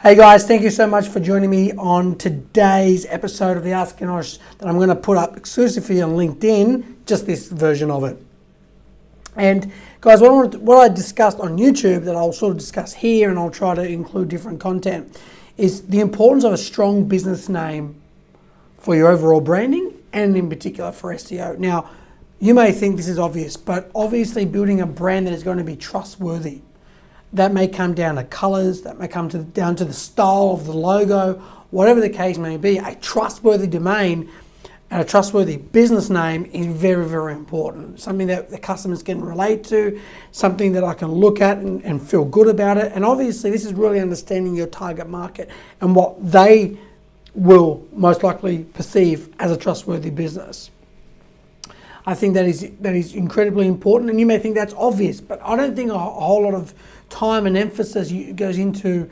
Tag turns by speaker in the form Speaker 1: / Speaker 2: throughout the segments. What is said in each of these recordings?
Speaker 1: Hey guys, thank you so much for joining me on today's episode of the Ask Enosh that I'm going to put up exclusively on LinkedIn, just this version of it. And guys, what I discussed on YouTube that I'll sort of discuss here, and I'll try to include different content, is the importance of a strong business name for your overall branding and in particular for SEO. Now, you may think this is obvious, but obviously building a brand that is going to be trustworthy. That may come down to colors, that may come down to the style of the logo, whatever the case may be. A trustworthy domain and a trustworthy business name is very, very important. Something that the customers can relate to, something that I can look at and feel good about it. And obviously this is really understanding your target market and what they will most likely perceive as a trustworthy business. I think that is incredibly important, and you may think that's obvious, but I don't think a whole lot of time and emphasis goes into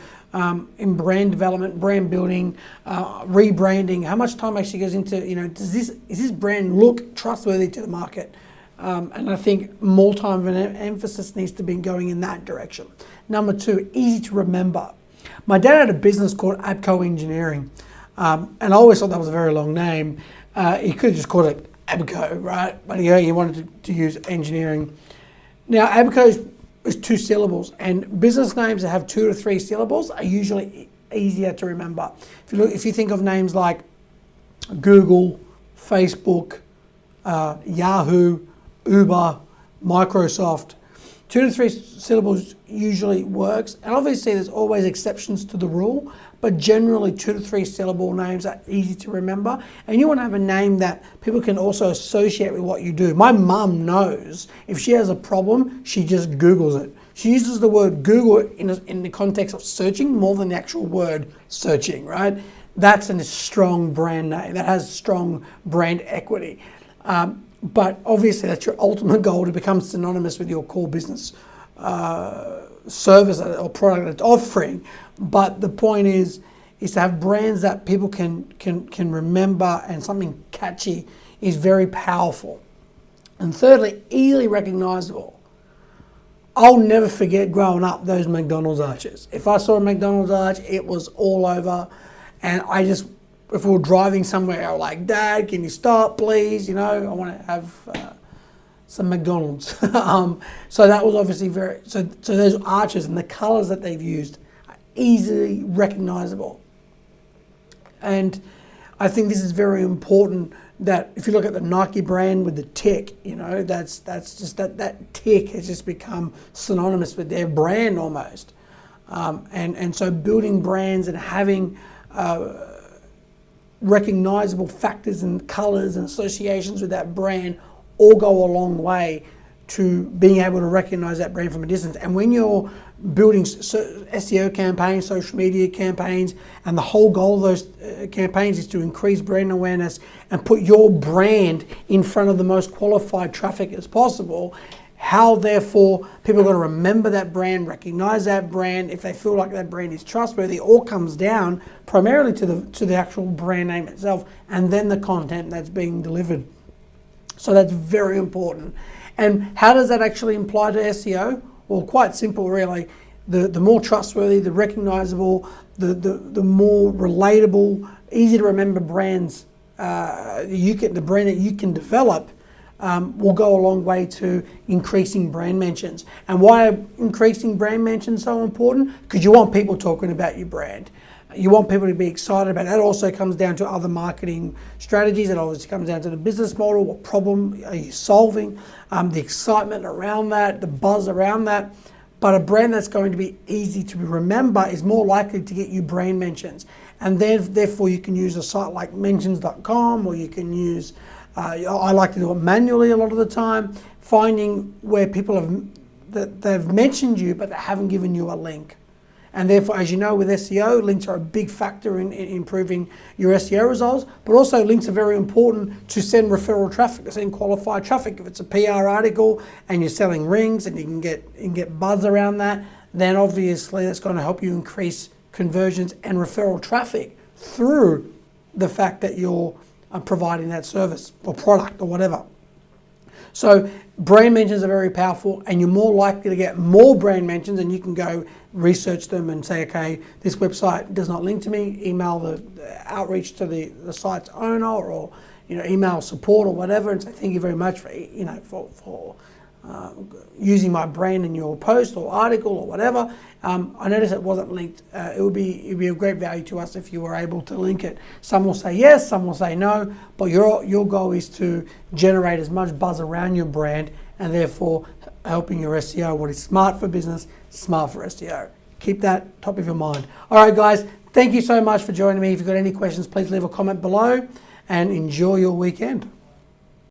Speaker 1: in brand development, brand building, rebranding. How much time actually goes into, is this brand look trustworthy to the market? And I think more time and emphasis needs to be going in that direction. Number two, easy to remember. My dad had a business called Abco Engineering, and I always thought that was a very long name. He could have just called it Abco, right? But he wanted to use engineering. Now, Abco is 2 syllables, and business names that have 2 to 3 syllables are usually easier to remember. If you think of names like Google, Facebook, Yahoo, Uber, Microsoft, 2 to 3 syllables usually works. And obviously there's always exceptions to the rule, but generally 2 to 3 syllable names are easy to remember. And you want to have a name that people can also associate with what you do. My mum knows if she has a problem, she just Googles it. She uses the word Google in the context of searching more than the actual word searching, right? That's a strong brand name. That has strong brand equity. But obviously that's your ultimate goal, to become synonymous with your core business service or product that's offering. But the point is to have brands that people can remember, and something catchy is very powerful. And thirdly, easily recognizable. I'll never forget growing up those McDonald's arches. If I saw a McDonald's arch, it was all over, and if we were driving somewhere, I was like, Dad, can you stop, please? I want to have some McDonald's. So that was obviously so those arches and the colors that they've used are easily recognizable. And I think this is very important, that if you look at the Nike brand with the tick, that's just that tick has just become synonymous with their brand almost. And so building brands and having recognizable factors and colors and associations with that brand all go a long way to being able to recognize that brand from a distance. And when you're building SEO campaigns, social media campaigns, and the whole goal of those campaigns is to increase brand awareness and put your brand in front of the most qualified traffic as possible, how therefore people are going to remember that brand, recognize that brand, if they feel like that brand is trustworthy, all comes down primarily to the actual brand name itself, and then the content that's being delivered. So that's very important. And how does that actually apply to SEO? Well, quite simple really. The more trustworthy, the recognizable, the more relatable, easy to remember brands the brand that you can develop will go a long way to increasing brand mentions. And why are increasing brand mentions so important? Because you want people talking about your brand. You want people to be excited about it. That also comes down to other marketing strategies. It always comes down to the business model. What problem are you solving? The excitement around that, the buzz around that. But a brand that's going to be easy to remember is more likely to get you brand mentions. And then, therefore, you can use a site like mentions.com, or you can use, I like to do it manually a lot of the time, finding where people they've mentioned you, but they haven't given you a link. And therefore, as you know, with SEO, links are a big factor in improving your SEO results, but also links are very important to send referral traffic, to send qualified traffic. If it's a PR article and you're selling rings and you can get buzz around that, then obviously that's going to help you increase conversions and referral traffic through the fact that you're providing that service or product or whatever. So brand mentions are very powerful, and you're more likely to get more brand mentions, and you can go research them and say, okay, this website does not link to me, email the outreach to the site's owner, or email support or whatever, and say thank you very much for using my brand in your post or article or whatever. I noticed it wasn't linked. It'd be a great value to us if you were able to link it. Some will say yes, some will say no, but your goal is to generate as much buzz around your brand, and therefore helping your SEO. What is smart for business, smart for SEO. Keep that top of your mind. All right, guys, thank you so much for joining me. If you've got any questions, please leave a comment below, and enjoy your weekend.